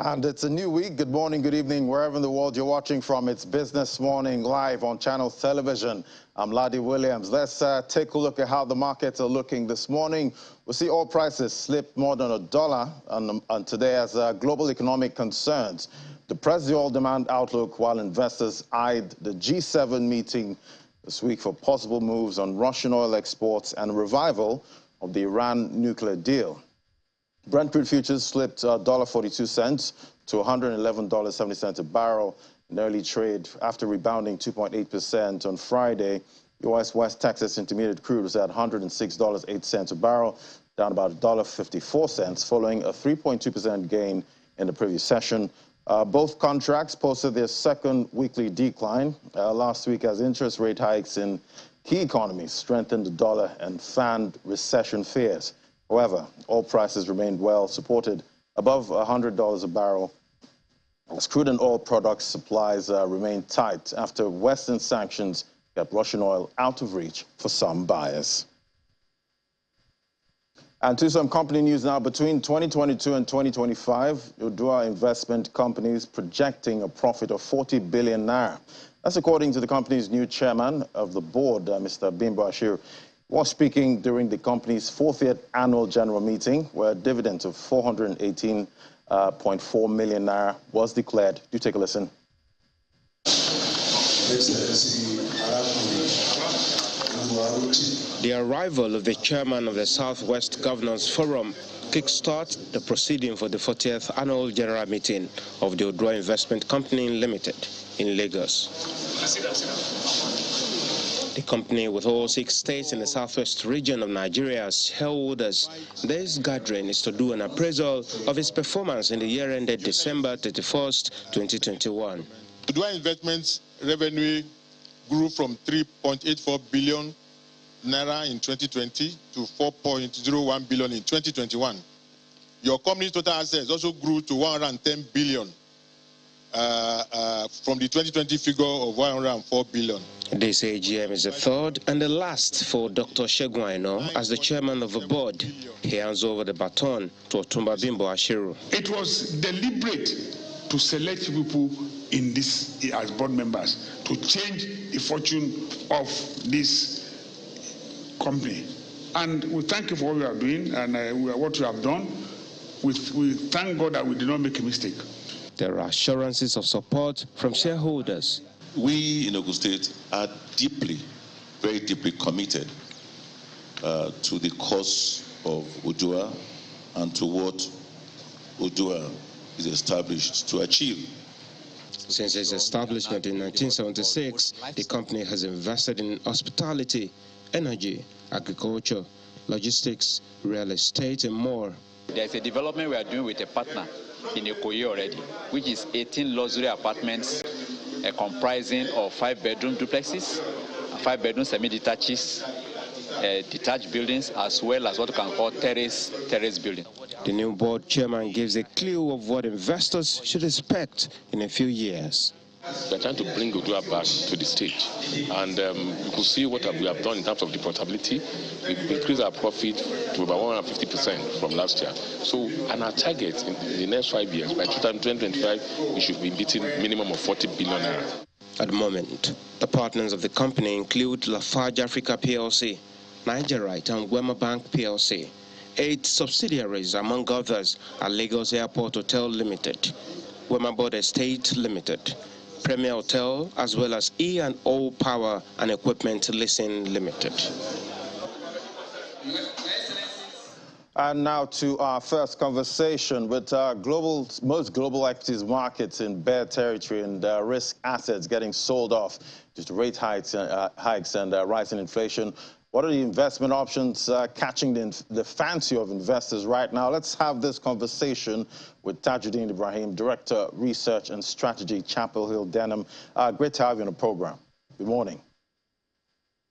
And it's a new week. Good morning, good evening, wherever in the world you're watching from. It's Business Morning live on Channel Television. I'm Ladi Williams. Let's take a look at how the markets are looking this morning. We see oil prices slip more than $1 on today as global economic concerns depress the oil demand outlook, while investors eyed the G7 meeting this week for possible moves on Russian oil exports and revival of the Iran nuclear deal. Brent crude futures slipped $1.42 to $111.70 a barrel in early trade after rebounding 2.8% on Friday. U.S. West Texas Intermediate crude was at $106.08 a barrel, down about $1.54, following a 3.2% gain in the previous session. Both contracts posted their second weekly decline last week as interest rate hikes in key economies strengthened the dollar and fanned recession fears. However, oil prices remained well supported above $100 a barrel as crude and oil products supplies remained tight after Western sanctions kept Russian oil out of reach for some buyers. And to some company news now, between 2022 and 2025, Udua investment companies projecting a profit of 40 billion naira. That's according to the company's new chairman of the board, Mr. Bimbo Ashiru. Was speaking during the company's 40th annual general meeting, where a dividend of 418.4 million naira was declared. Do take a listen. The arrival of the chairman of the Southwest Governors Forum kickstart the proceeding for the 40th annual general meeting of the Udua Investment Company Limited in Lagos. The company, with all 6 states in the southwest region of Nigeria as shareholders, this gathering is to do an appraisal of its performance in the year ended December 31st, 2021. Udua Investments revenue grew from 3.84 billion naira in 2020 to 4.01 billion in 2021. Your company's total assets also grew to 110 billion from the 2020 figure of 104 billion. This AGM is the third and the last for Dr. Segun Aino as the chairman of the board. He hands over the baton to Otumba Bimbo Ashiru. It was deliberate to select people in this as board members to change the fortune of this company. And we thank you for what you are doing and what you have done. We thank God that we did not make a mistake. There are assurances of support from shareholders. We in Ogun State are deeply, very deeply committed to the cause of Udua and to what Udua is established to achieve. Since its establishment in 1976, the company has invested in hospitality, energy, agriculture, logistics, real estate, and more. There's a development we are doing with a partner in Ikoyi already, which is 18 luxury apartments comprising of 5-bedroom duplexes, 5-bedroom semi-detaches, detached buildings, as well as what we can call terrace building. The new board chairman gives a clue of what investors should expect in a few years. We're trying to bring Udua back to the stage, and you could see what we have done in terms of the profitability. We've increased our profit to about 150% from last year. So, and our target in the next 5 years, by 2025, we should be beating minimum of 40 billion naira. At the moment, the partners of the company include Lafarge Africa PLC, Nigerite and Wema Bank PLC. 8 subsidiaries, among others, are Lagos Airport Hotel Limited, Wema Board Estate Limited, Premier Hotel, as well as E&O Power and Equipment Leasing Limited. And now to our first conversation with most global equities markets in bear territory and risk assets getting sold off due to rate hikes and rising inflation. What are the investment options catching the fancy of investors right now? Let's have this conversation with Tajuddin Ibrahim, Director, Research and Strategy, Chapel Hill Denham. Great to have you on the program. Good morning.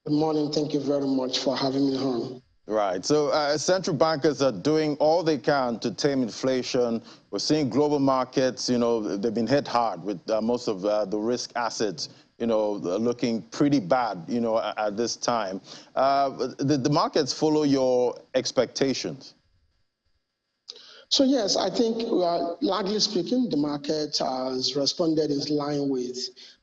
Good morning. Thank you very much for having me on. Right. So central bankers are doing all they can to tame inflation. We're seeing global markets, they've been hit hard with most of the risk assets, looking pretty bad, at this time. The markets follow your expectations? So yes, I think largely speaking, the market has responded in line with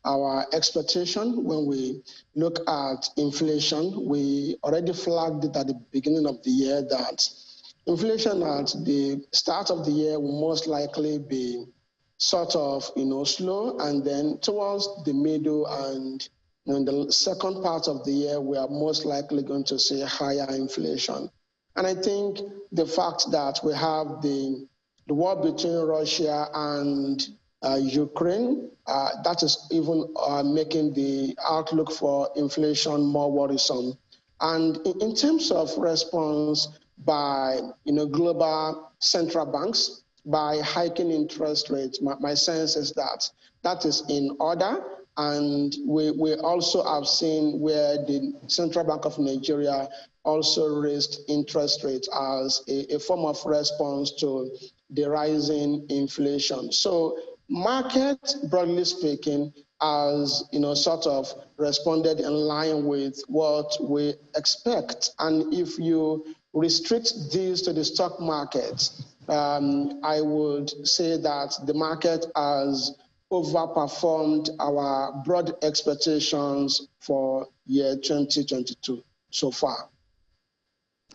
our expectation. When we look at inflation, we already flagged it at the beginning of the year that inflation at the start of the year will most likely be sort of, slow, and then towards the middle and in the second part of the year, we are most likely going to see higher inflation. And I think the fact that we have the war between Russia and Ukraine, that is even making the outlook for inflation more worrisome. And in terms of response by global central banks, by hiking interest rates, my sense is that that is in order. And we also have seen where the Central Bank of Nigeria also raised interest rates as a form of response to the rising inflation. So market, broadly speaking, has sort of responded in line with what we expect. And if you restrict these to the stock market, I would say that the market has overperformed our broad expectations for year 2022 so far.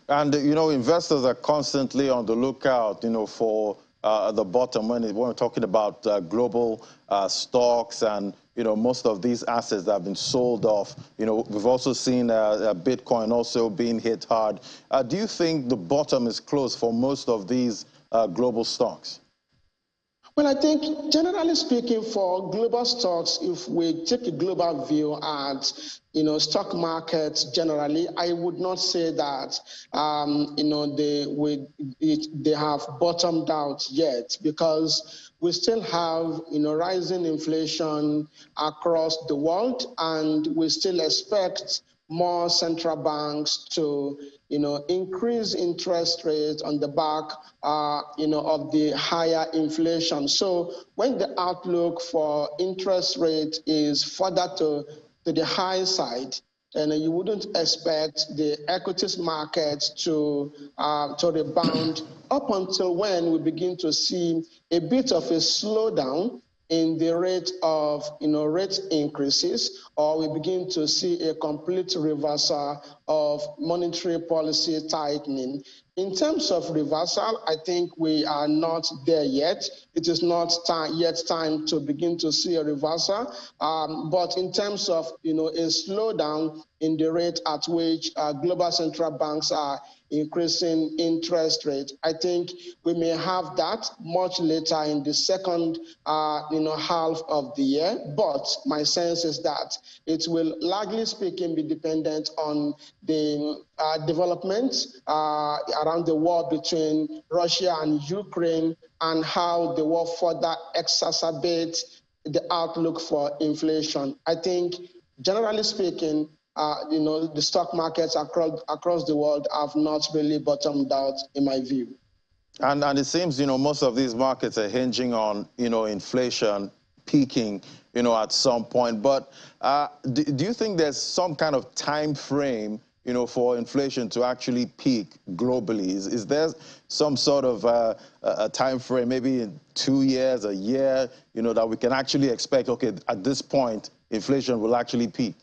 And, investors are constantly on the lookout, for the bottom when we're talking about global stocks and, most of these assets that have been sold off. We've also seen Bitcoin also being hit hard. Do you think the bottom is close for most of these global stocks? Well, I think generally speaking, for global stocks, if we take a global view at stock markets generally, I would not say that they have bottomed out yet, because we still have rising inflation across the world, and we still expect more central banks to increase interest rates on the back of the higher inflation. So when the outlook for interest rate is further to the high side, and you wouldn't expect the equities market to rebound up until when we begin to see a bit of a slowdown in the rate of rate increases, or we begin to see a complete reversal of monetary policy tightening. In terms of reversal, I think we are not there yet. It is not yet time to begin to see a reversal. But in terms of a slowdown in the rate at which global central banks are increasing interest rate, I think we may have that much later in the second half of the year. But my sense is that it will, largely speaking, be dependent on the developments around the war between Russia and Ukraine, and how the war further exacerbates the outlook for inflation. I think, generally speaking, the stock markets across the world have not really bottomed out, in my view. And it seems, most of these markets are hinging on, inflation peaking, at some point. But do you think there's some kind of time frame, for inflation to actually peak globally? Is there some sort of a time frame, maybe in 2 years, a year, that we can actually expect, okay, at this point, inflation will actually peak?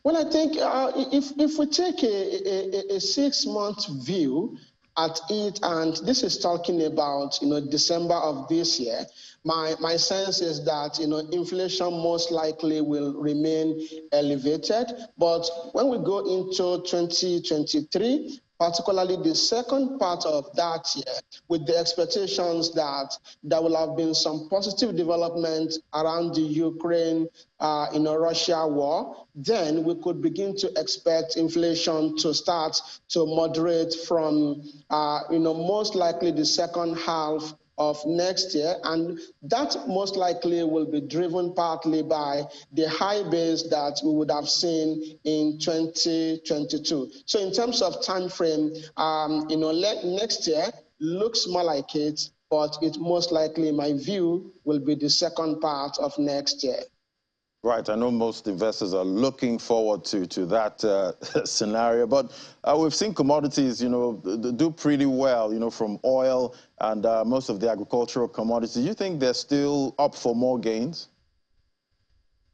Well, I think if we take a 6-month view at it, and this is talking about December of this year, my sense is that inflation most likely will remain elevated. But when we go into 2023, particularly the second part of that year, with the expectations that there will have been some positive development around the Ukraine, Russia war, then we could begin to expect inflation to start to moderate from, most likely the second half of next year, and that most likely will be driven partly by the high base that we would have seen in 2022. So in terms of time frame, next year looks more like it, but it most likely, in my view, will be the second part of next year. Right, I know most investors are looking forward to that scenario, but we've seen commodities, do pretty well, from oil and most of the agricultural commodities. Do you think they're still up for more gains?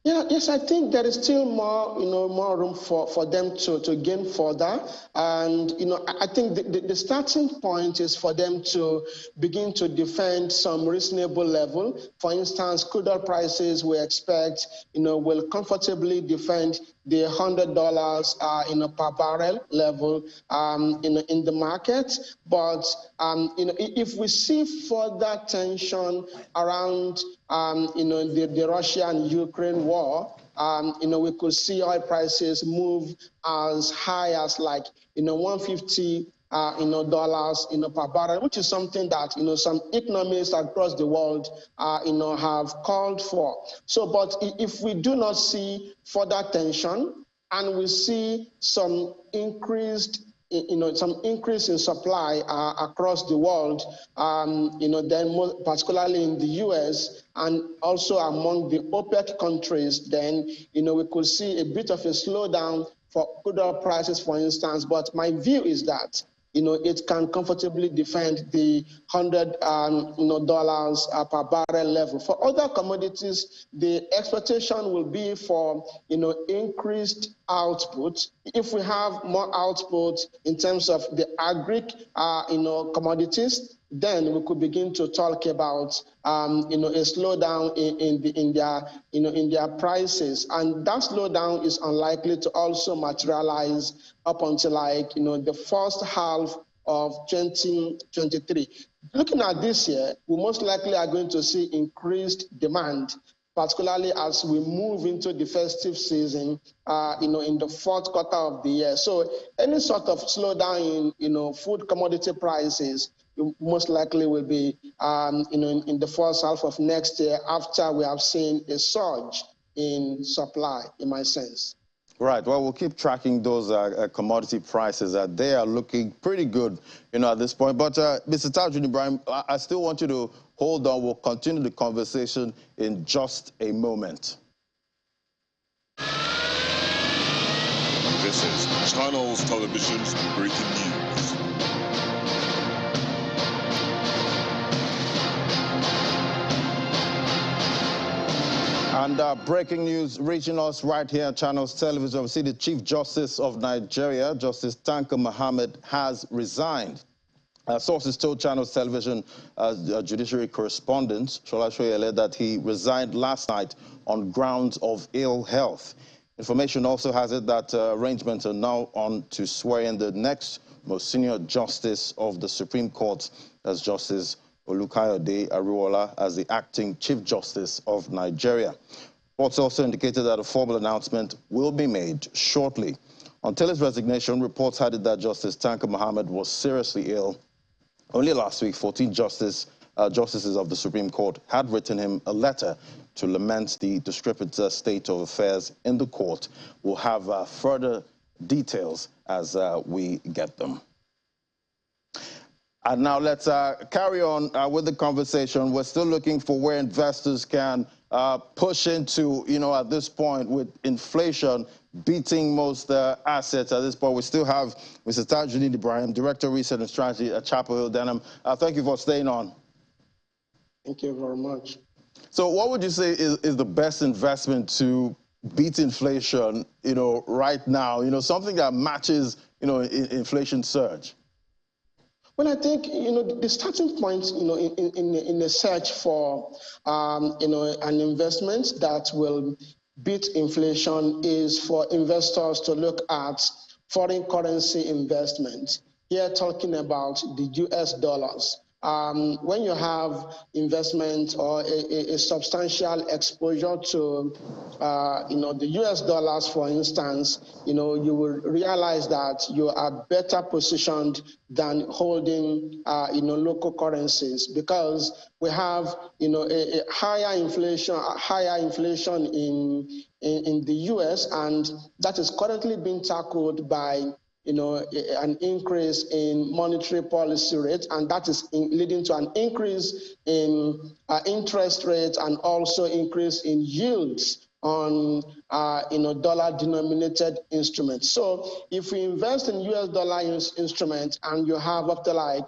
Yeah, yes, I think there is still more, more room for them to gain further. And, I think the starting point is for them to begin to defend some reasonable level. For instance, crude oil prices we expect, will comfortably defend the $100, per barrel level, in the market. But, if we see further tension around, the Russia and Ukraine war, we could see oil prices move as high as like, $150, dollars, per barrel, which is something that, some economists across the world, have called for. So, but if we do not see further tension and we see some increased some increase in supply across the world, then particularly in the U.S. and also among the OPEC countries, then, we could see a bit of a slowdown for crude oil prices, for instance. But my view is that, it can comfortably defend the $100 dollars per barrel level. For other commodities, the expectation will be for increased output. If we have more output in terms of the agri commodities, then we could begin to talk about a slowdown in their prices, and that slowdown is unlikely to also materialize up until the first half of 2023. Looking at this year, we most likely are going to see increased demand, particularly as we move into the festive season, in the fourth quarter of the year. So any sort of slowdown in, food commodity prices most likely will be, in the first half of next year after we have seen a surge in supply, in my sense. Right. Well, we'll keep tracking those commodity prices. They are looking pretty good, at this point. But Mr. Tajudeen Ibrahim, I still want you to hold on. We'll continue the conversation in just a moment. This is Channels Television's breaking news. And breaking news reaching us right here at Channels Television. We see the Chief Justice of Nigeria, Justice Tanko Muhammad, has resigned. Sources told Channels Television judiciary correspondent Shola Soyele that he resigned last night on grounds of ill health. Information also has it that arrangements are now on to swear in the next most senior justice of the Supreme Court, as Justice Olukayode Ariwola, as the acting Chief Justice of Nigeria. Reports also indicated that a formal announcement will be made shortly. Until his resignation, reports had it that Justice Tanko Muhammad was seriously ill. Only last week, 14 justices of the Supreme Court had written him a letter to lament the discrepant state of affairs in the court. We'll have further details as we get them. And now let's carry on with the conversation. We're still looking for where investors can push into, at this point with inflation beating most assets at this point. We still have Mr. Tajudeen Ibrahim, Director of Research and Strategy at Chapel Hill Denham. Thank you for staying on. Thank you very much. So what would you say is the best investment to beat inflation, right now? Something that matches, inflation surge? Well, I think, the starting point, in a search for, an investment that will beat inflation is for investors to look at foreign currency investment. Here, talking about the US dollars. When you have investment or a substantial exposure to, the US dollars, for instance, you will realize that you are better positioned than holding, local currencies, because we have, a higher inflation in the US, and that is currently being tackled by an increase in monetary policy rate, and that is leading to an increase in interest rates and also increase in yields on dollar-denominated instruments. So if we invest in US dollar instruments and you have up to 3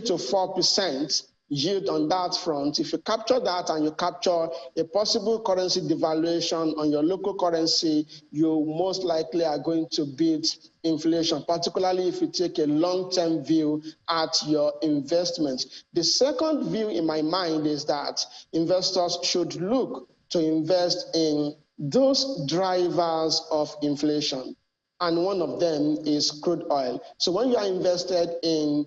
to 4% yield on that front, if you capture that and you capture a possible currency devaluation on your local currency, you most likely are going to beat inflation, particularly if you take a long-term view at your investments. The second view in my mind is that investors should look to invest in those drivers of inflation. And one of them is crude oil. So when you are invested in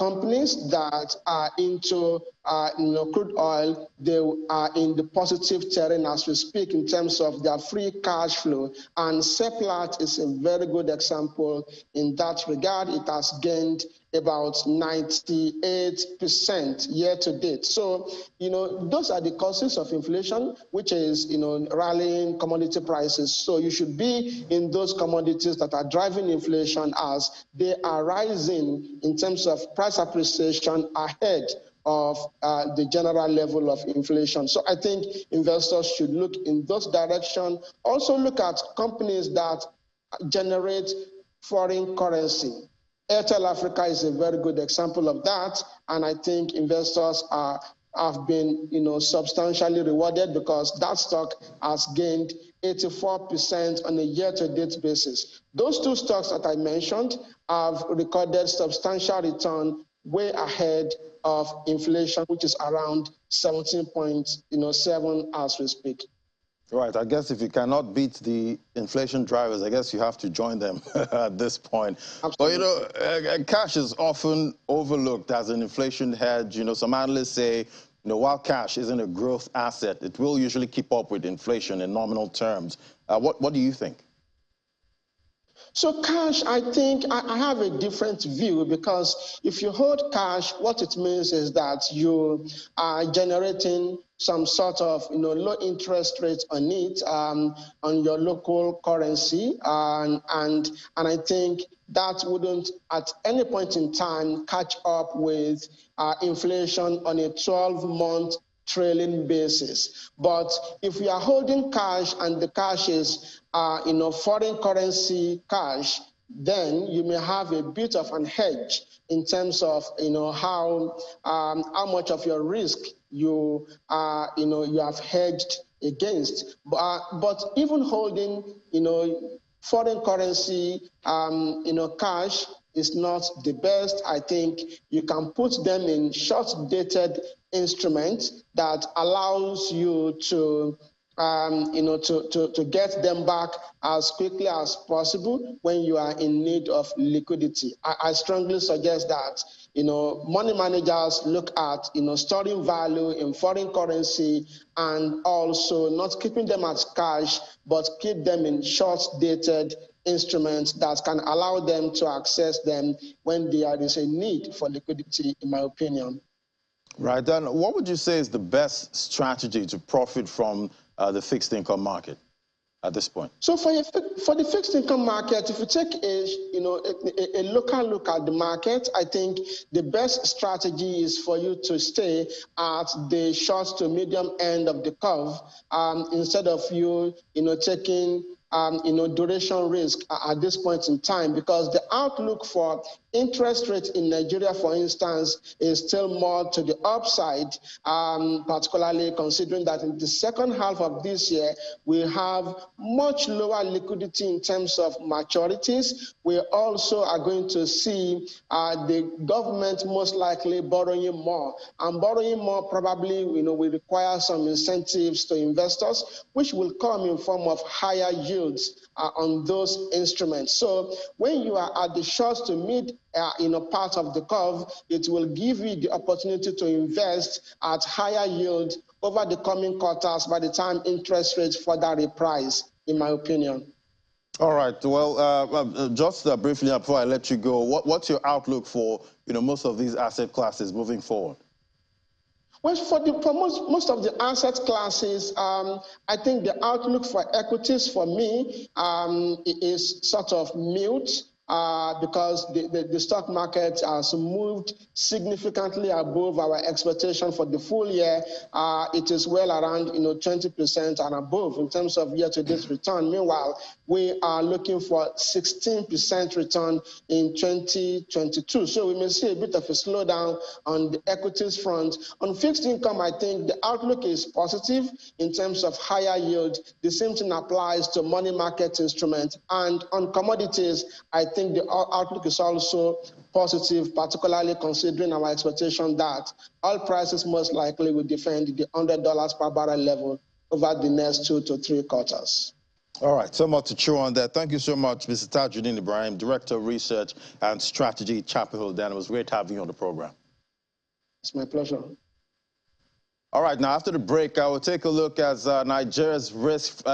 companies that are into crude oil, they are in the positive terrain as we speak in terms of their free cash flow. And Seplat is a very good example in that regard. It has gained about 98% year to date. So, those are the causes of inflation, which is, rallying commodity prices. So you should be in those commodities that are driving inflation as they are rising in terms of price appreciation ahead of the general level of inflation. So I think investors should look in those directions. Also look at companies that generate foreign currency. Airtel Africa is a very good example of that, and I think investors have been substantially rewarded because that stock has gained 84% on a year-to-date basis. Those two stocks that I mentioned have recorded substantial return way ahead of inflation, which is around 17.7 as we speak. Right. I guess if you cannot beat the inflation drivers, I guess you have to join them at this point. Absolutely. But, cash is often overlooked as an inflation hedge. Some analysts say, while cash isn't a growth asset, it will usually keep up with inflation in nominal terms. What do you think? So cash, I think I have a different view, because if you hold cash, what it means is that you are generating some sort of low interest rate on it, on your local currency, and I think that wouldn't at any point in time catch up with inflation on a 12-month trailing basis. But if we are holding cash and the cash is foreign currency cash, then you may have a bit of an hedge in terms of how much of your risk you have hedged against. But even holding foreign currency cash is not the best. I think you can put them in short-dated instruments that allows you to get them back as quickly as possible when you are in need of liquidity. I strongly suggest that money managers look at storing value in foreign currency, and also not keeping them as cash, but keep them in short-dated instruments that can allow them to access them when there is a need for liquidity, in my opinion. Right, then what would you say is the best strategy to profit from the fixed income market at this point? So for the fixed income market, if you take a local look at the market, I think the best strategy is for you to stay at the short to medium end of the curve, instead of you taking duration risk at this point in time, because the outlook for interest rates in Nigeria, for instance, is still more to the upside, particularly considering that in the second half of this year, we have much lower liquidity in terms of maturities. We also are going to see the government most likely borrowing more, and borrowing more probably will require some incentives to investors, which will come in form of higher yields on those instruments. So when you are at the short to mid part of the curve, it will give you the opportunity to invest at higher yield over the coming quarters by the time interest rates further reprice, in my opinion. All right. Well, just briefly before I let you go, what's your outlook for most of these asset classes moving forward? Well, for most of the asset classes, I think the outlook for equities for me is sort of mute. because the stock market has moved significantly above our expectation for the full year. It is well around 20% and above in terms of year-to-date return. Meanwhile, we are looking for 16% return in 2022. So we may see a bit of a slowdown on the equities front. On fixed income, I think the outlook is positive in terms of higher yield. The same thing applies to money market instruments. And on commodities, I think the outlook is also positive, particularly considering our expectation that oil prices most likely will defend the $100 per barrel level over the next 2 to 3 quarters. All right, so much to chew on there. Thank you so much, Mr. Tajuddin Ibrahim, Director of Research and Strategy, Chapel Hill. Dan, it was great having you on the program. It's my pleasure. All right, now after the break, I will take a look at Nigeria's risk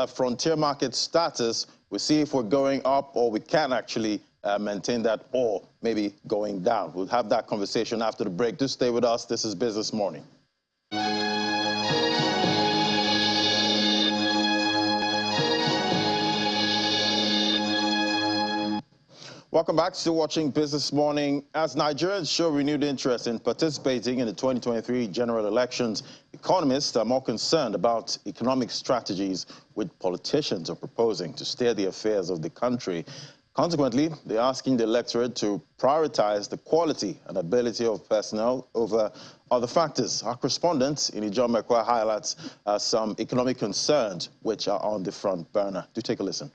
frontier market status. We'll see if we're going up or we can actually maintain that, or maybe going down. We'll have that conversation after the break. Just stay with us. This is Business Morning. Welcome back. Still watching Business Morning. As Nigerians show renewed interest in participating in the 2023 general elections, economists are more concerned about economic strategies which politicians are proposing to steer the affairs of the country. Consequently, they're asking the electorate to prioritize the quality and ability of personnel over other factors. Our correspondent, Inijon Mekwa, highlights some economic concerns which are on the front burner. Do take a listen.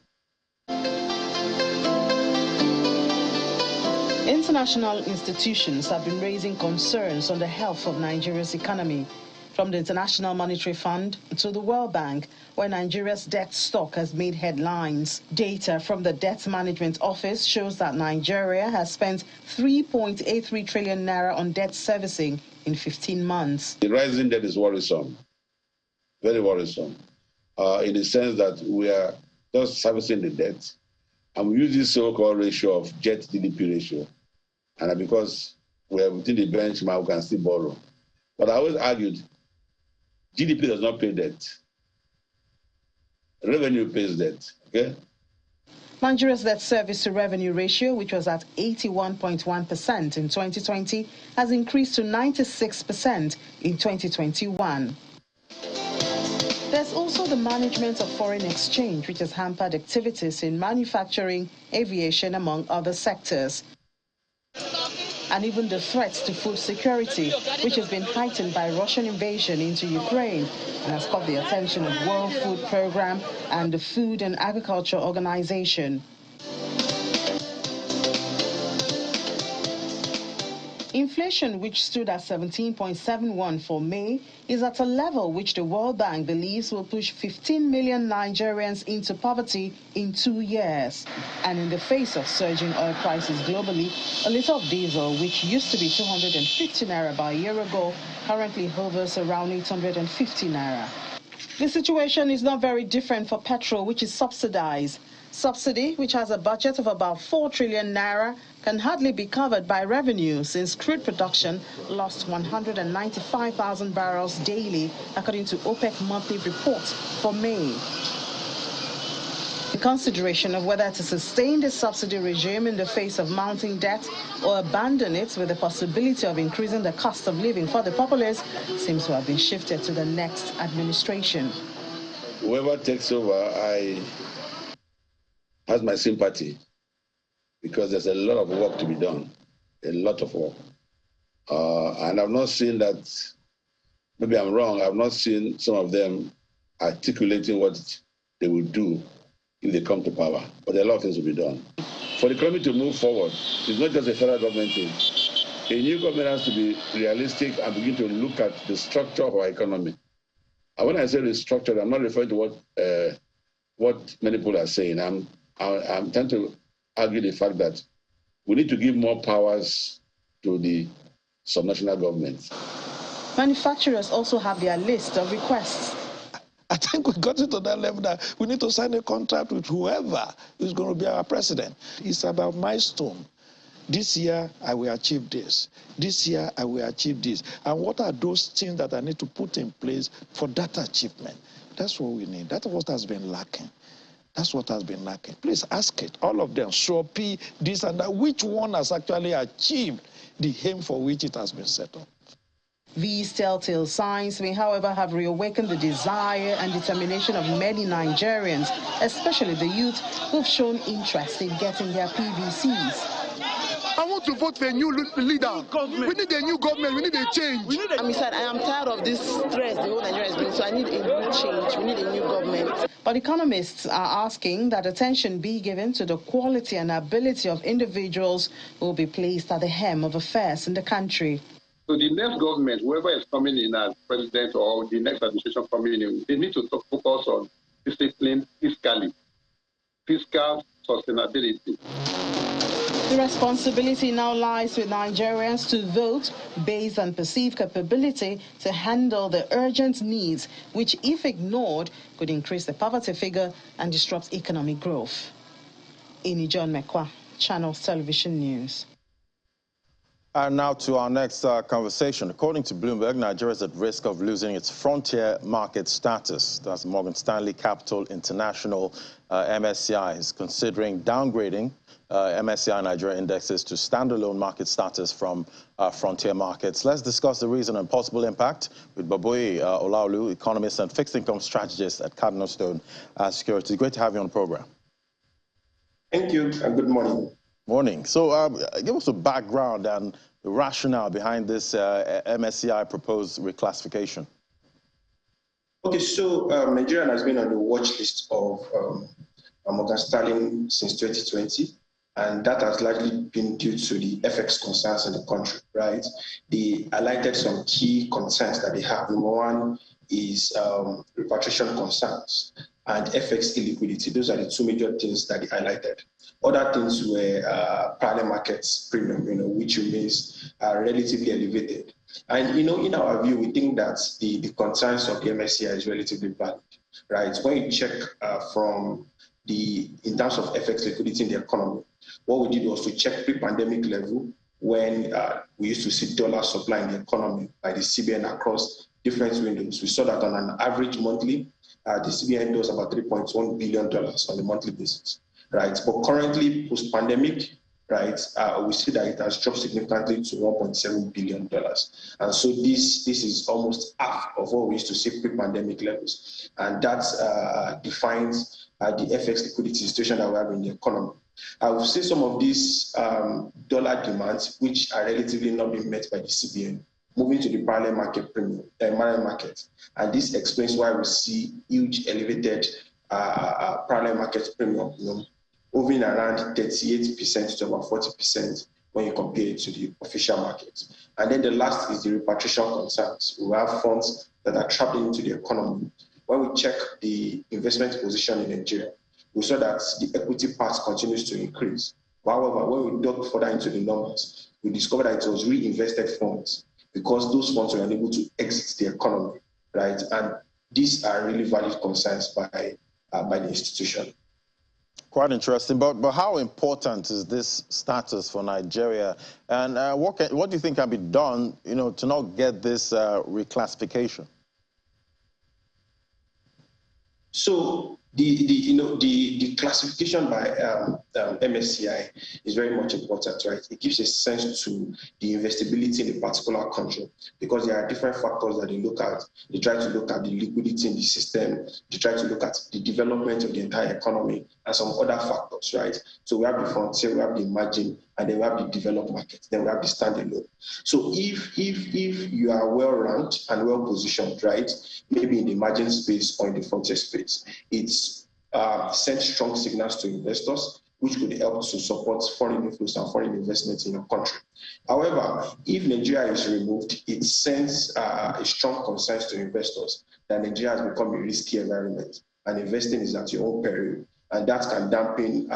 International institutions have been raising concerns on the health of Nigeria's economy, from the International Monetary Fund to the World Bank, where Nigeria's debt stock has made headlines. Data from the Debt Management Office shows that Nigeria has spent 3.83 trillion naira on debt servicing in 15 months. The rising debt is worrisome, very worrisome, in the sense that we are just servicing the debt, and we use this so-called ratio of debt GDP ratio. And because we are within the benchmark, we can still borrow. But I always argued, GDP does not pay debt. Revenue pays debt, okay? Nigeria's debt service to revenue ratio, which was at 81.1% in 2020, has increased to 96% in 2021. There's also the management of foreign exchange, which has hampered activities in manufacturing, aviation, among other sectors. And even the threats to food security, which has been heightened by Russian invasion into Ukraine and has caught the attention of World Food Programme and the Food and Agriculture Organization. Inflation, which stood at 17.71 for May, is at a level which the World Bank believes will push 15 million Nigerians into poverty in 2 years. And in the face of surging oil prices globally, a litre of diesel, which used to be 250 naira about a year ago, currently hovers around 850 naira. The situation is not very different for petrol, which is subsidized. Subsidy, which has a budget of about 4 trillion naira, can hardly be covered by revenue since crude production lost 195,000 barrels daily, according to OPEC monthly report for May. The consideration of whether to sustain the subsidy regime in the face of mounting debt or abandon it with the possibility of increasing the cost of living for the populace seems to have been shifted to the next administration. Whoever takes over, has my sympathy, because there's a lot of work to be done, a lot of work. And I've not seen that, maybe I'm wrong, I've not seen some of them articulating what they will do if they come to power. But a lot of things will be done. For the economy to move forward, it's not just a federal government thing. A new government has to be realistic and begin to look at the structure of our economy. And when I say restructured, I'm not referring to what many people are saying. I'm trying to argue the fact that we need to give more powers to the subnational governments. Manufacturers also have their list of requests. I think we got it to that level that we need to sign a contract with whoever is going to be our president. It's about milestone. This year, I will achieve this. This year, I will achieve this. And what are those things that I need to put in place for that achievement? That's what we need. That's what has been lacking. That's what has been lacking. Please ask it, all of them, SWOP, this and that, which one has actually achieved the aim for which it has been set up? These telltale signs may, however, have reawakened the desire and determination of many Nigerians, especially the youth, who've shown interest in getting their PVCs. I want to vote for a new leader. We need a new government. We need a change. I am tired of this stress the whole Nigeria is doing, so I need a new change. We need a new government. But economists are asking that attention be given to the quality and ability of individuals who will be placed at the helm of affairs in the country. So the next government, whoever is coming in as president or the next administration coming in, they need to focus on discipline fiscally, fiscal sustainability. The responsibility now lies with Nigerians to vote based on perceived capability to handle the urgent needs, which, if ignored, could increase the poverty figure and disrupt economic growth. Ini John Mekwa, Channels Television News. And now to our next conversation. According to Bloomberg, Nigeria is at risk of losing its frontier market status. That's Morgan Stanley Capital International, MSCI, is considering downgrading MSCI Nigeria indexes to standalone market status from frontier markets. Let's discuss the reason and possible impact with Baboye Olaolu, economist and fixed income strategist at Cardinal Stone Securities. Great to have you on the program. Thank you and good morning. Morning. So give us a background and the rationale behind this MSCI proposed reclassification. Okay, so Nigeria has been on the watch list of Morgan Stanley since 2020, and that has largely been due to the FX concerns in the country, right? They highlighted some key concerns that they have. Number one is repatriation concerns and FX illiquidity. Those are the two major things that they highlighted. Other things were parallel markets premium, which remains relatively elevated. And, in our view, we think that the concerns of the MSCI is relatively valid, right? When you check in terms of FX liquidity in the economy, what we did was to check pre-pandemic level when we used to see dollar supply in the economy by the CBN across different windows. We saw that on an average monthly, the CBN does about $3.1 billion on a monthly basis, right? But currently, post-pandemic, right, we see that it has dropped significantly to $1.7 billion. And so this is almost half of what we used to see pre-pandemic levels. And that defines the FX liquidity situation that we have in the economy. I will see some of these dollar demands, which are relatively not being met by the CBN, moving to the parallel market premium, market. And this explains why we see huge elevated parallel market premium, moving around 38% to about 40% when you compare it to the official market. And then the last is the repatriation concerns. We have funds that are trapped into the economy. When we check the investment position in Nigeria, we saw that the equity part continues to increase. However, when we dug further into the numbers, we discovered that it was reinvested funds because those funds were unable to exit the economy, right? And these are really valid concerns by the institution. Quite interesting, but how important is this status for Nigeria? And what do you think can be done, to not get this reclassification? So the classification by MSCI is very much important, right? It gives a sense to the investability in a particular country because there are different factors that they look at. They try to look at the liquidity in the system. They try to look at the development of the entire economy and some other factors, right? So we have the frontier, we have the emerging, and then we have the developed market. Then we have the standalone. So if you are well ranked and well positioned, right, maybe in the emerging space or in the frontier space, it's sends strong signals to investors, which could help to support foreign inflows and foreign investments in your country. However, if Nigeria is removed, it sends a strong concern to investors that Nigeria has become a risky environment and investing is at your own peril. And that can dampen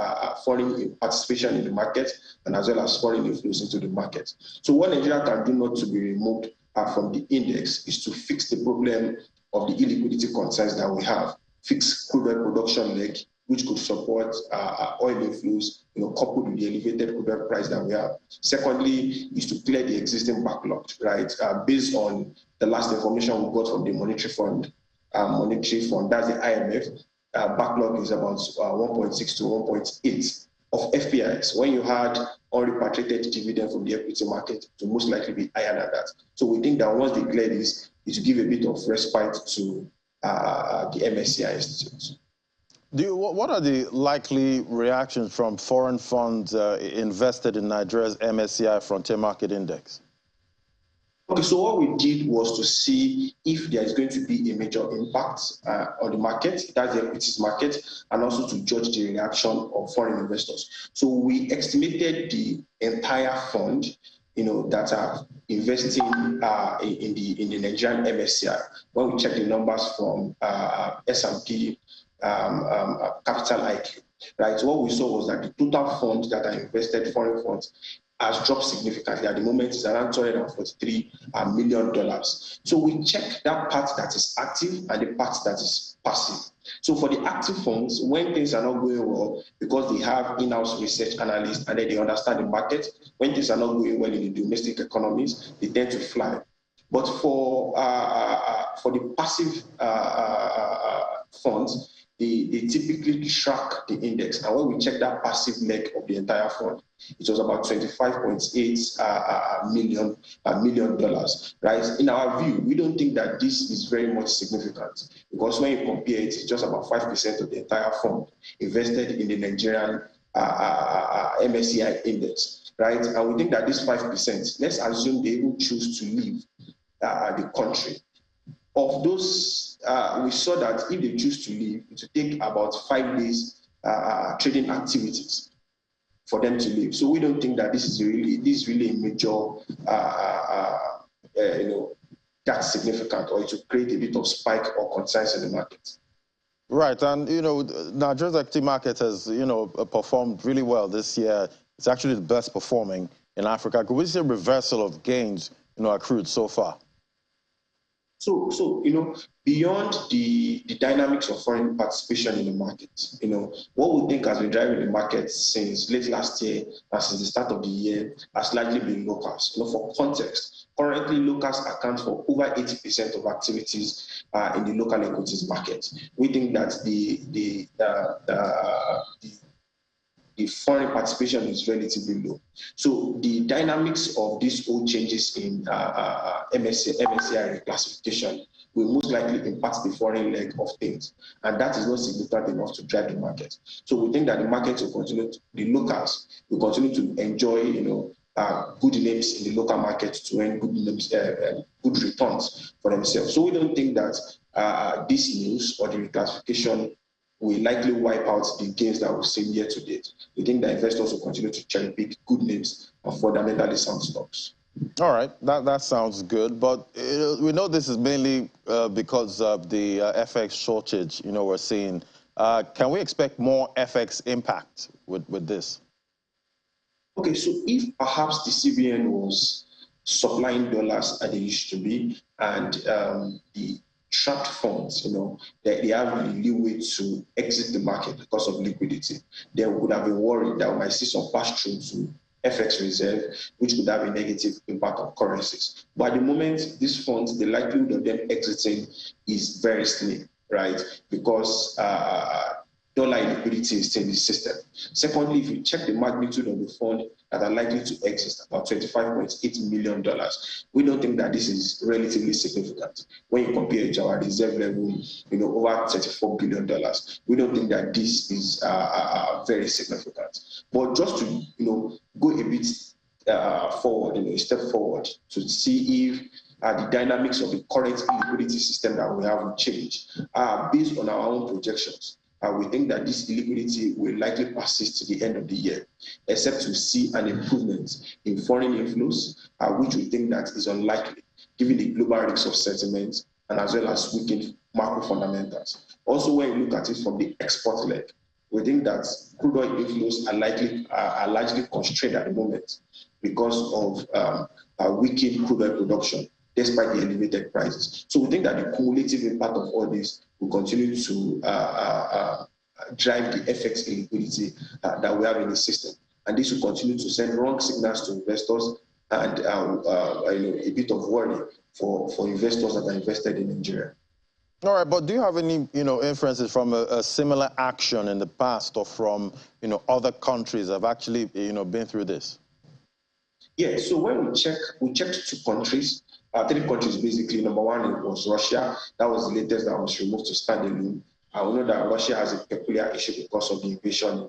foreign participation in the market and as well as foreign inflows into the market. So what Nigeria can do not to be removed from the index is to fix the problem of the illiquidity concerns that we have, fix crude oil production leg, which could support oil inflows, coupled with the elevated crude oil price that we have. Secondly, is to clear the existing backlog, right? Based on the last information we got from the monetary fund, that's the IMF, backlog is about 1.6 to 1.8 of FPIs. When you had unrepatriated dividend from the equity market, it will most likely be higher than that. So we think that once they clear this, it will give a bit of respite to the MSCI institutes. What are the likely reactions from foreign funds invested in Nigeria's MSCI Frontier Market Index? Okay, so what we did was to see if there is going to be a major impact on the market, that's the equities market, and also to judge the reaction of foreign investors. So we estimated the entire fund, that are investing in the Nigerian MSCI. When we check the numbers from S&P Capital IQ, right? So what we saw was that the total funds that are invested, foreign funds, has dropped significantly. At the moment, it's around $243 million. So we check that part that is active and the part that is passive. So for the active funds, when things are not going well, because they have in-house research analysts and then they understand the market, when things are not going well in the domestic economies, they tend to fly. But for the passive funds, they typically track the index. And when we check that passive leg of the entire fund, it was about $25.8 million, right? In our view, we don't think that this is very much significant, because when you compare it, it's just about 5% of the entire fund invested in the Nigerian MSCI index, right? And we think that this 5%, let's assume they will choose to leave the country. Of those, we saw that if they choose to leave, it will take about 5 days trading activities for them to leave. So we don't think that this is really a major, that's significant, or it will create a bit of spike or concerns in the market. Right, and Nigeria's equity market has performed really well this year. It's actually the best performing in Africa. Could we see a reversal of gains accrued so far? So beyond the dynamics of foreign participation in the market, what we think has been driving the market since late last year and since the start of the year has largely been locals. For context, currently locals account for over 80% of activities in the local equities market. We think that the foreign participation is relatively low. So the dynamics of these whole changes in MSCI reclassification will most likely impact the foreign leg of things. And that is not significant enough to drive the market. So we think that the market will continue, the locals will continue to enjoy, good names in the local market to earn good names, good returns for themselves. So we don't think that this news or the reclassification will likely wipe out the gains that we've seen year to date. We think that investors will continue to cherry pick good names and fundamentally sound stocks. All right, that sounds good, but we know this is mainly because of the FX shortage, we're seeing. Can we expect more FX impact with this? Okay, so if perhaps the CBN was supplying dollars as they used to be, and the trapped funds, they have the leeway to exit the market because of liquidity, then we would have been worried that we might see some pass-through to FX reserve, which could have a negative impact on currencies. But at the moment, these funds, the likelihood of them exiting is very slim, right? Because dollar liquidity is still in the system. Secondly, if you check the magnitude of the fund that are likely to exit, about $25.8 million, we don't think that this is relatively significant. When you compare it to our reserve level, over $34 billion, we don't think that this is very significant. But just to, go a bit forward, a step forward to see if the dynamics of the current liquidity system that we have will change. Based on our own projections, we think that this illiquidity will likely persist to the end of the year, except to see an improvement in foreign inflows, which we think that is unlikely, given the global risks of sentiment and as well as weakened macro fundamentals. Also, when you look at it from the export leg, we think that crude oil inflows are largely constrained at the moment because of weakened crude oil production, despite the elevated prices. So we think that the cumulative impact of all this will continue to drive the FX illiquidity that we have in the system. And this will continue to send wrong signals to investors and a bit of worry for investors that are invested in Nigeria. All right, but do you have any, inferences from a similar action in the past or from, other countries that have actually, been through this? Yeah, so when we checked 2 countries, 3 countries basically. Number one, it was Russia. That was the latest that was removed to stand alone. We know that Russia has a peculiar issue because of the invasion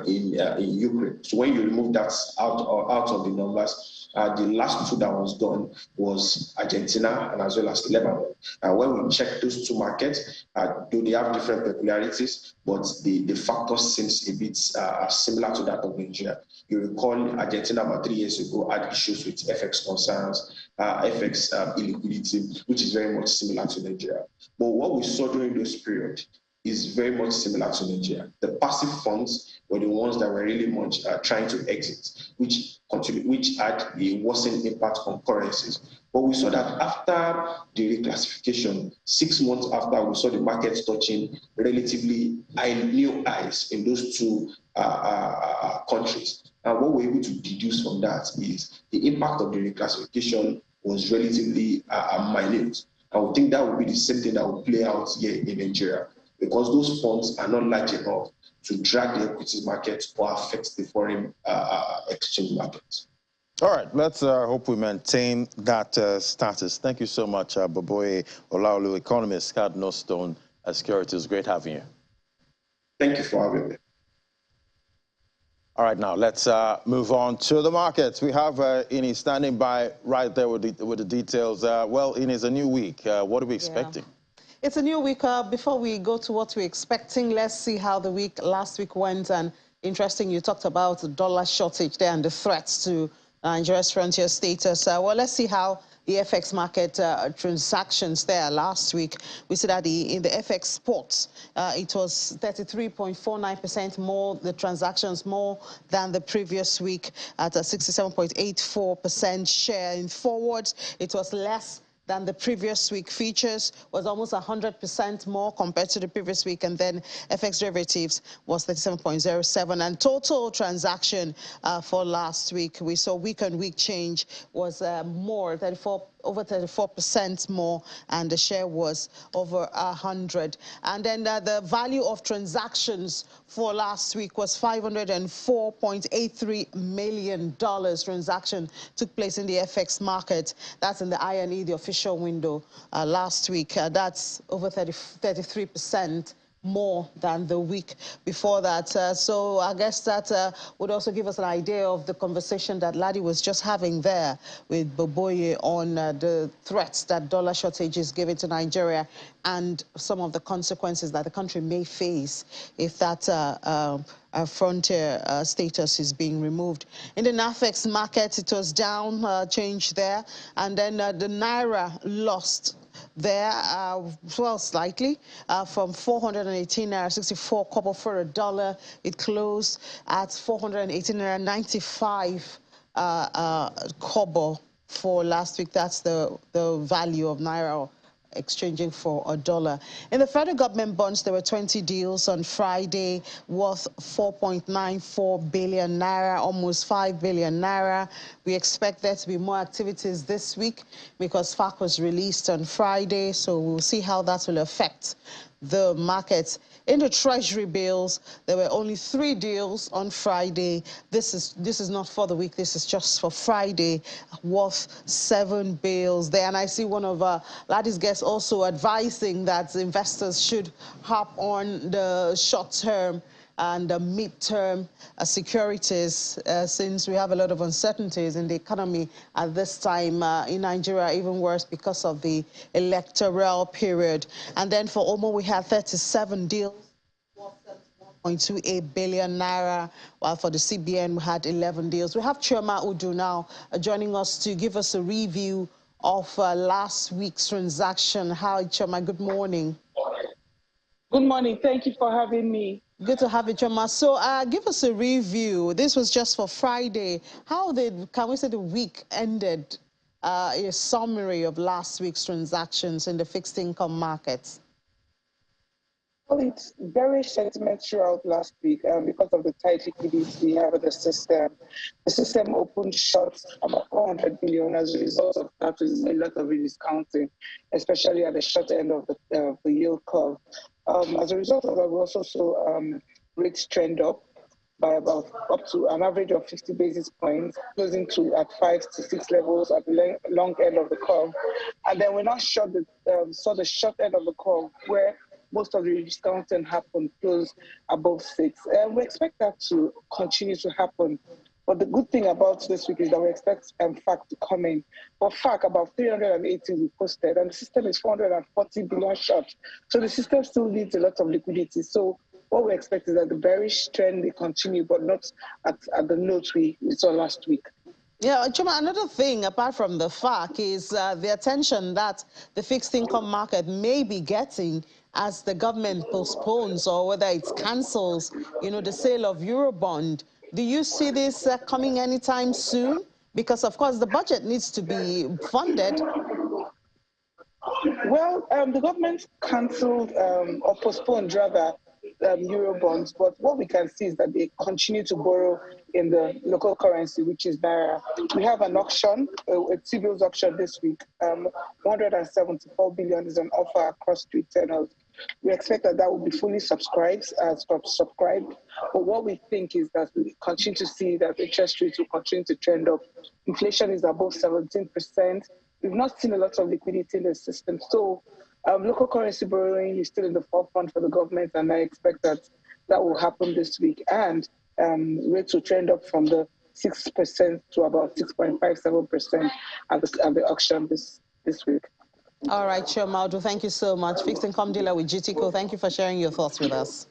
in Ukraine. So when you remove that out of the numbers, the last 2 that was done was Argentina and as well as Lebanon. When we check those 2 markets, though they have different peculiarities, but the factor seems a bit similar to that of Nigeria. You recall Argentina about 3 years ago had issues with FX concerns, FX illiquidity, which is very much similar to Nigeria. But what we saw during those periods is very much similar to Nigeria. The passive funds were the ones that were really much trying to exit, which had a worsening impact on currencies. But we saw that after the reclassification, 6 months after, we saw the markets touching relatively new highs in those 2 countries. And what we're able to deduce from that is the impact of the reclassification was relatively minute. I would think that would be the same thing that would play out here in Nigeria, because those funds are not large enough to drag the equity market or affect the foreign exchange market. All right, let's hope we maintain that status. Thank you so much, Boboye Olaolu, economist, Cardinal Stone Securities. Great having you. Thank you for having me. All right, now let's move on to the markets. We have Ini standing by right there with the details. Well, Ini, it's a new week. What are we expecting? It's a new week. Before we go to what we're expecting, let's see how the last week went. And interesting, you talked about the dollar shortage there and the threats to Nigeria's frontier status. Well, let's see how the FX market transactions there last week. We see that in the FX spots, it was 33.49% more, the transactions more than the previous week at a 67.84% share. In forwards, it was less than the previous week. Futures was almost 100% more compared to the previous week, and then FX derivatives was 37.07. And total transaction for last week, we saw week-on-week change was over 34% more, and the share was over 100. And then the value of transactions for last week was $504.83 million. Transaction took place in the FX market. That's in the INE, the official window last week. That's over 33% more than the week before that. So I guess that would also give us an idea of the conversation that Ladi was just having there with Boboye on the threats that dollar shortage is giving to Nigeria and some of the consequences that the country may face if that frontier status is being removed. In the NAFEX market, it was down, change there, and then the Naira lost there, well, slightly, from 418 naira 64 kobo for $1. It closed at 418 naira 95 kobo for last week. That's the value of Naira exchanging for $1. In the federal government bonds, there were 20 deals on Friday worth 4.94 billion naira, almost 5 billion naira. We expect there to be more activities this week because FAC was released on Friday, so we'll see how that will affect the markets. In the treasury bills, there were only 3 deals on Friday. This is not for the week. This is just for Friday, worth 7 bills there. And I see one of Ladi's guests also advising that investors should hop on the short-term and the mid-term securities since we have a lot of uncertainties in the economy at this time in Nigeria, even worse because of the electoral period. And then for Omo, we had 37 deals, 1.28 billion naira, while for the CBN, we had 11 deals. We have Chioma Udu now joining us to give us a review of last week's transaction. Hi, Chioma, good morning. Good morning. Thank you for having me. Good to have you, Choma. So give us a review. This was just for Friday. How can we say the week ended? A summary of last week's transactions in the fixed income markets. Well, it's very sentiment throughout last week because of the tight liquidity we have in the system. The system opened short about 400 billion as a result of that. Is a lot of rediscounting, especially at the short end of the yield curve. As a result of that, we also saw rates trend up by about up to an average of 50 basis points, closing to at 5 to 6 levels at the long end of the curve. And then we now saw the short end of the curve where most of the discounting happened close above 6. And we expect that to continue to happen. But the good thing about this week is that we expect FAC to come in. For FAC, about 380 we posted, and the system is 440 billion short. So the system still needs a lot of liquidity. So what we expect is that the bearish trend will continue, but not at the note we saw last week. Yeah, Chuma, another thing apart from the FAC is the attention that the fixed income market may be getting as the government postpones or whether it cancels, the sale of Eurobond. Do you see this coming anytime soon? Because, of course, the budget needs to be funded. Well, the government cancelled or postponed, rather, Eurobonds, but what we can see is that they continue to borrow in the local currency, which is Naira. We have an auction, a T-bills auction this week. 174 billion is an offer across 3 tenors. We expect that will be fully subscribed. But what we think is that we continue to see that interest rates will continue to trend up. Inflation is above 17%. We've not seen a lot of liquidity in the system. So local currency borrowing is still in the forefront for the government, and I expect that will happen this week. And rates will trend up from the 6% to about 6.57% at the auction this week. All right, Chuma, thank you so much. Fixed income dealer with GTCO, thank you for sharing your thoughts with us.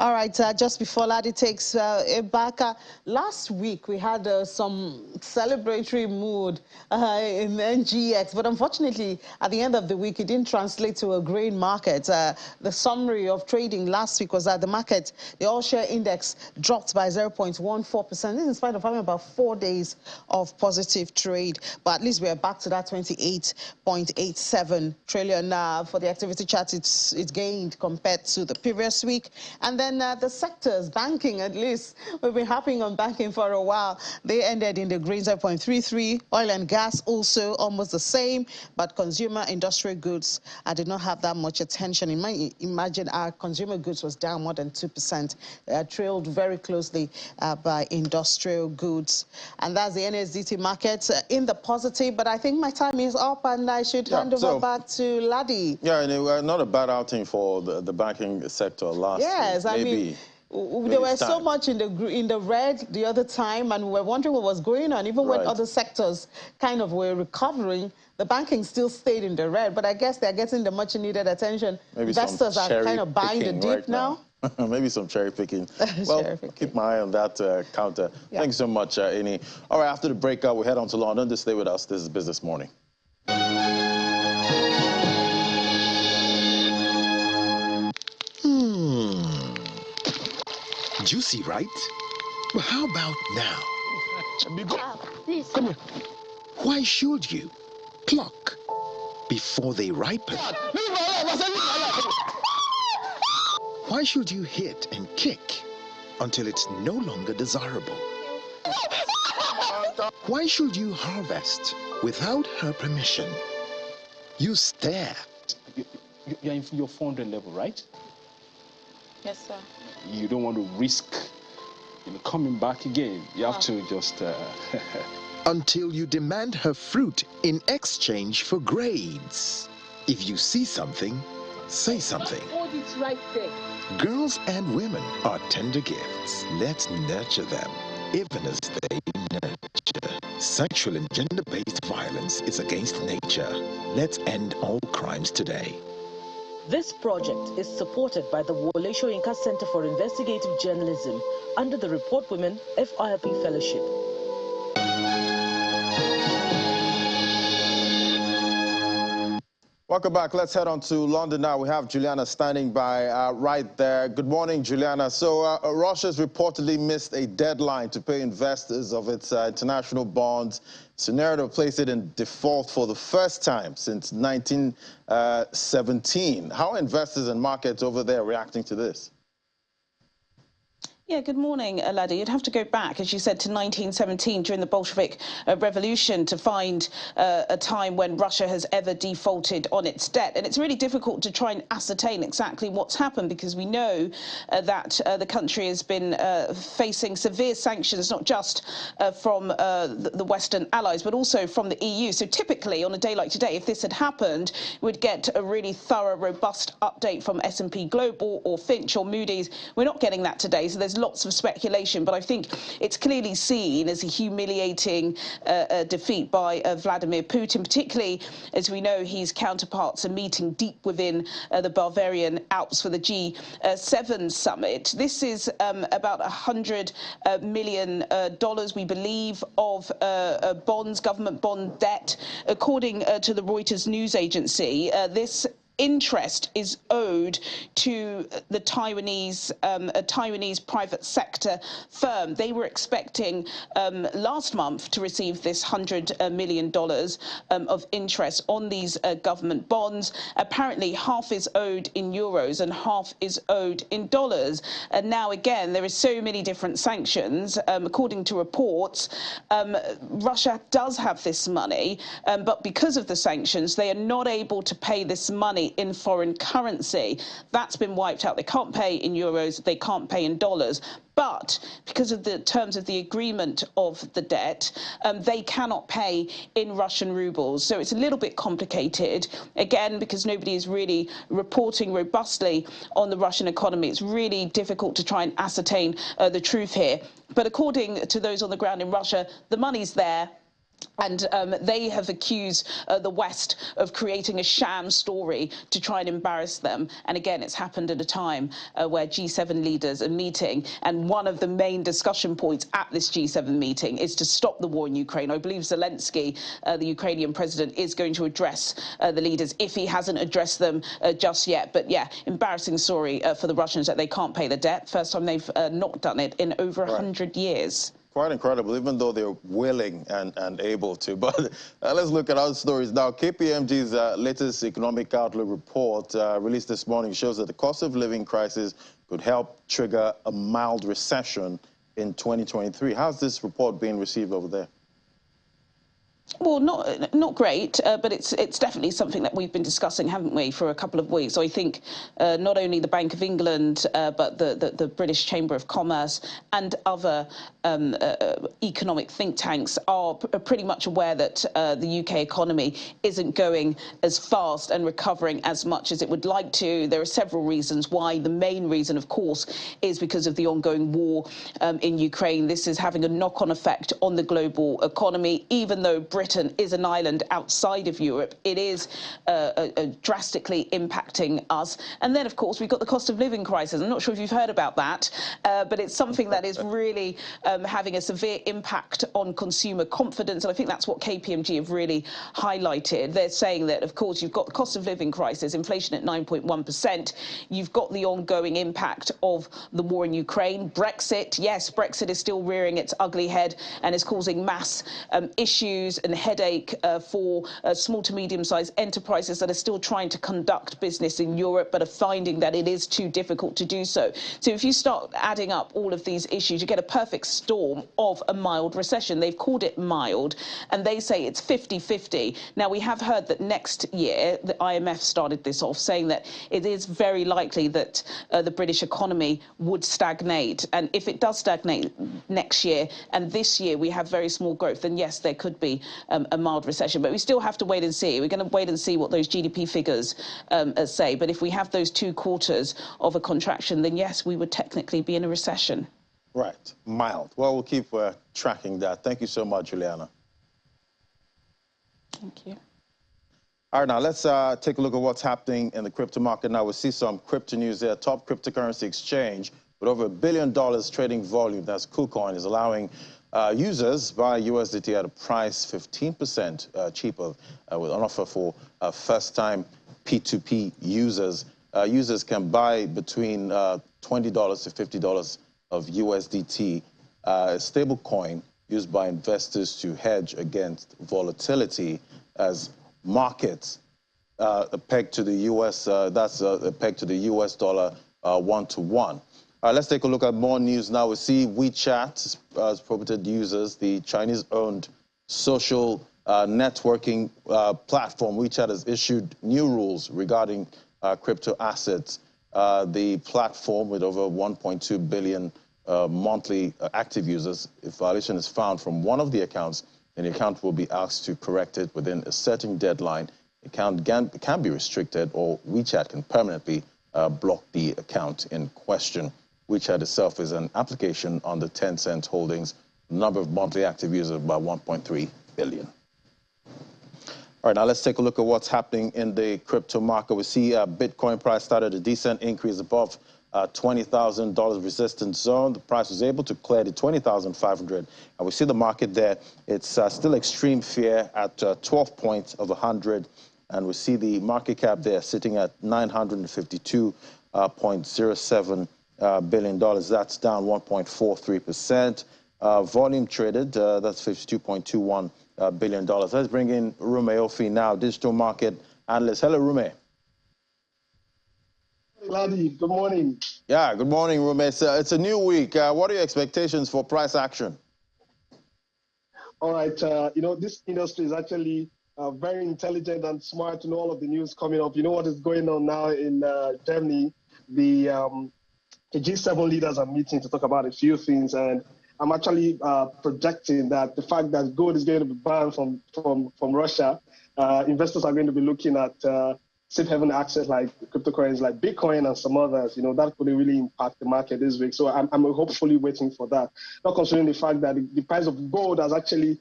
All right, just before Ladi takes it back, last week we had some celebratory mood in NGX, but unfortunately, at the end of the week, it didn't translate to a grain market. The summary of trading last week was that the market, the all-share index, dropped by 0.14%. This in spite of having about 4 days of positive trade, but at least we're back to that 28.87 trillion. For the activity chart, it's gained compared to the previous week. And then the sectors, banking at least, we've been harping on banking for a while. They ended in the green, 0.33. Oil and gas also almost the same, but consumer industrial goods, I did not have that much attention. Imagine our consumer goods was down more than 2%, trailed very closely by industrial goods. And that's the NSDT market in the positive, but I think my time is up and I should hand over back to Ladi. Yeah, and not a bad outing for the banking sector last week. Yes, I mean, there were so much in the red the other time, and we were wondering what was going on. Even when other sectors kind of were recovering, the banking still stayed in the red. But I guess they're getting the much-needed attention. Maybe investors are kind of buying the dip now. Maybe some cherry picking. Well, keep my eye on that counter. Yeah. Thanks so much, Ini. All right, after the breakout, we head on to London to stay with us. This is Business Morning. Juicy, right? Well, how about now? Come here. Why should you pluck before they ripen? Why should you hit and kick until it's no longer desirable? Why should you harvest without her permission? You stare. You're in your 400 level, right? Yes, sir. You don't want to risk coming back again. You have to just... Until you demand her fruit in exchange for grades. If you see something, say something. Hold it right there. Girls and women are tender gifts. Let's nurture them, even as they nurture. Sexual and gender-based violence is against nature. Let's end all crimes today. This project is supported by the Wole Soyinka Center for Investigative Journalism under the Report Women FIRP Fellowship. Welcome back. Let's head on to London now. We have Juliana standing by right there. Good morning, Juliana. So Russia's reportedly missed a deadline to pay investors of its international bonds. Scenario to place it in default for the first time since 1917. How are investors and markets over there reacting to this? Yeah, good morning, Ladi. You'd have to go back, as you said, to 1917 during the Bolshevik Revolution to find a time when Russia has ever defaulted on its debt. And it's really difficult to try and ascertain exactly what's happened because we know that the country has been facing severe sanctions, not just from the Western allies, but also from the EU. So typically, on a day like today, if this had happened, we'd get a really thorough, robust update from S&P Global or Fitch or Moody's. We're not getting that today, so there's lots of speculation, but I think it's clearly seen as a humiliating defeat by Vladimir Putin, particularly as we know his counterparts are meeting deep within the Bavarian Alps for the G7 summit. This is about $100 million, we believe, of bonds, government bond debt. According to the Reuters news agency, this interest is owed to the Taiwanese private sector firm. They were expecting last month to receive this $100 million of interest on these government bonds. Apparently, half is owed in euros and half is owed in dollars. And now, again, there are so many different sanctions. According to reports, Russia does have this money, but because of the sanctions, they are not able to pay this money in foreign currency. That's been wiped out. They can't pay in euros, they can't pay in dollars. But because of the terms of the agreement of the debt, they cannot pay in Russian rubles. So it's a little bit complicated. Again, because nobody is really reporting robustly on the Russian economy, it's really difficult to try and ascertain the truth here. But according to those on the ground in Russia, the money's there. And they have accused the West of creating a sham story to try and embarrass them. And again, it's happened at a time where G7 leaders are meeting. And one of the main discussion points at this G7 meeting is to stop the war in Ukraine. I believe Zelensky, the Ukrainian president, is going to address the leaders if he hasn't addressed them just yet. But yeah, embarrassing story for the Russians that they can't pay the debt. First time they've not done it in over 100 years. Quite incredible, even though they're willing and able to. But let's look at other stories now. KPMG's latest economic outlook report released this morning shows that the cost of living crisis could help trigger a mild recession in 2023. How's this report being received over there? Well, not great, but it's definitely something that we've been discussing, haven't we, for a couple of weeks. So I think not only the Bank of England, but the British Chamber of Commerce and other economic think tanks are pretty much aware that the UK economy isn't going as fast and recovering as much as it would like to. There are several reasons why. The main reason, of course, is because of the ongoing war in Ukraine. This is having a knock-on effect on the global economy, even though Britain is an island outside of Europe. It is drastically impacting us. And then, of course, we've got the cost of living crisis. I'm not sure if you've heard about that, but it's something that is really having a severe impact on consumer confidence. And I think that's what KPMG have really highlighted. They're saying that, of course, you've got the cost of living crisis, inflation at 9.1%. You've got the ongoing impact of the war in Ukraine. Brexit, yes, Brexit is still rearing its ugly head and is causing mass issues and headache for small to medium-sized enterprises that are still trying to conduct business in Europe, but are finding that it is too difficult to do so. So if you start adding up all of these issues, you get a perfect storm of a mild recession. They've called it mild, and they say it's 50-50. Now, we have heard that next year, the IMF started this off, saying that it is very likely that the British economy would stagnate. And if it does stagnate next year, and this year we have very small growth, then yes, there could be a mild recession. But we still have to wait and see. We're going to wait and see what those GDP figures say. But if we have those 2 quarters of a contraction, then yes, we would technically be in a recession. Right, mild. Well, we'll keep tracking that. Thank you so much, Juliana. Thank you. All right, now let's take a look at what's happening in the crypto market. Now, we'll see some crypto news there. Top cryptocurrency exchange with over $1 billion trading volume, that's KuCoin, is allowing users buy USDT at a price 15% cheaper with an offer for first-time P2P users. Users can buy between $20 to $50 of USDT, a stable coin used by investors to hedge against volatility as markets pegged to the US, that's pegged to the US dollar 1-to-1. Let's take a look at more news now. We see WeChat as prohibited users, the Chinese-owned social networking platform. WeChat has issued new rules regarding crypto assets. The platform, with over 1.2 billion monthly active users, if violation is found from one of the accounts, then the account will be asked to correct it within a certain deadline. The account can be restricted, or WeChat can permanently block the account in question. WeChat itself is an application on the Tencent Holdings, number of monthly active users about 1.3 billion. All right, now let's take a look at what's happening in the crypto market. We see Bitcoin price started a decent increase above $20,000 resistance zone. The price was able to clear the 20,500, and we see the market there. It's still extreme fear at 12 points of 100, and we see the market cap there sitting at $952.07 billion. That's down 1.43%. Volume traded, that's $52.21 billion. Let's bring in Rume Ofi now, digital market analyst. Hello, Rume. Ladi, good morning. Yeah, good morning, Rume. It's a new week. What are your expectations for price action? All right, you know, this industry is actually very intelligent and smart to know all of the news coming up. You know what is going on now in Germany? The G7 leaders are meeting to talk about a few things, and I'm actually projecting that the fact that gold is going to be banned from Russia, investors are going to be looking at safe haven access like cryptocurrencies like Bitcoin and some others. You know, that could really impact the market this week. So I'm hopefully waiting for that. Not considering the fact that the price of gold is actually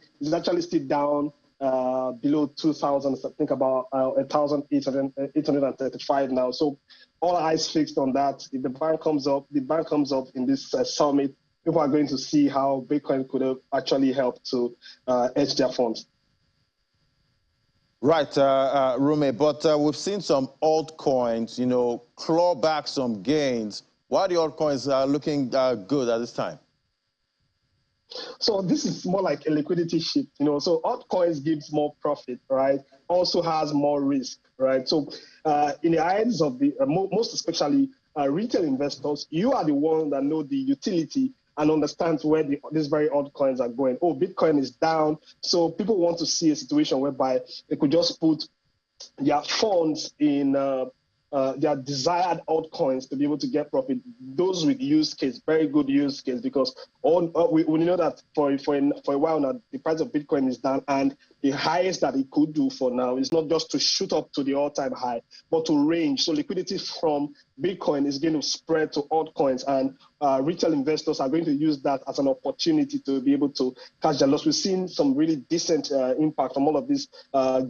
still down below 2,000. I think about 1,835 now. So all eyes fixed on that. If the ban comes up in this summit, people are going to see how Bitcoin could actually help to hedge their funds. Right, Rume, but we've seen some altcoins, you know, claw back some gains. Why are the altcoins looking good at this time? So this is more like a liquidity shift, you know. So altcoins gives more profit, right? Also has more risk, right? So in the eyes of the most especially retail investors, you are the one that know the utility and understands where these very altcoins are going. Oh, Bitcoin is down. So people want to see a situation whereby they could just put their funds in their desired altcoins to be able to get profit. Those with use case, very good use case, because we know that for a while now, the price of Bitcoin is down, and the highest that it could do for now is not just to shoot up to the all-time high, but to range. So liquidity from Bitcoin is going to spread to altcoins, and retail investors are going to use that as an opportunity to be able to catch their loss. We've seen some really decent impact from all of these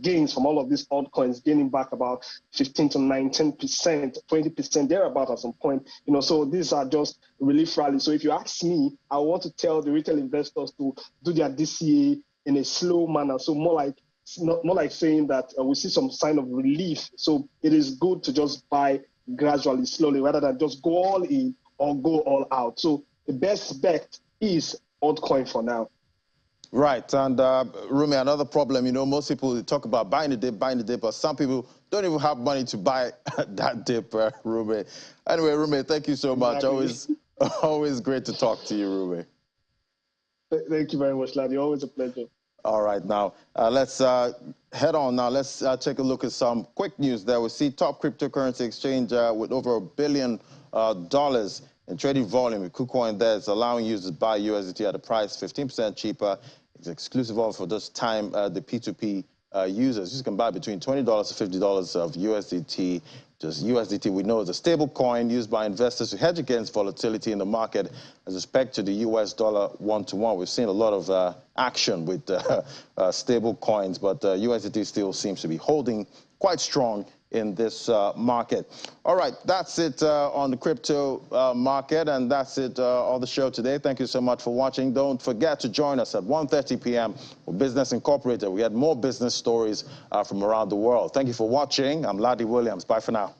gains from all of these altcoins, gaining back about 15 to 19%, 20% thereabout at some point. You know, so these are just relief rallies. So if you ask me, I want to tell the retail investors to do their DCA in a slow manner. So more like saying that we see some sign of relief. So it is good to just buy gradually, slowly, rather than just go all in or go all out. So the best bet is altcoin for now. Right, and Rumi, another problem, you know, most people talk about buying the dip, but some people don't even have money to buy that dip, Rumi. Anyway, Rumi, thank you so much. Always great to talk to you, Rumi. Thank you very much, Ladi. Always a pleasure. All right, now let's head on. Now let's take a look at some quick news there. We see top cryptocurrency exchange with over $1 billion in trading volume. The KuCoin there is allowing users to buy USDT at a price 15% cheaper. It's exclusive offer for this time. The P2P users, you can buy between $20 to $50 of USDT. Just USDT, we know, is a stable coin used by investors to hedge against volatility in the market as respect to the US dollar 1-to-1. We've seen a lot of action with stable coins, but USDT still seems to be holding quite strong in this market. All right, that's it on the crypto market, and that's it on the show today. Thank you so much for watching. Don't forget to join us at 1:30 p.m. for Business Incorporated. We had more business stories from around the world. Thank you for watching. I'm Ladi Williams. Bye for now.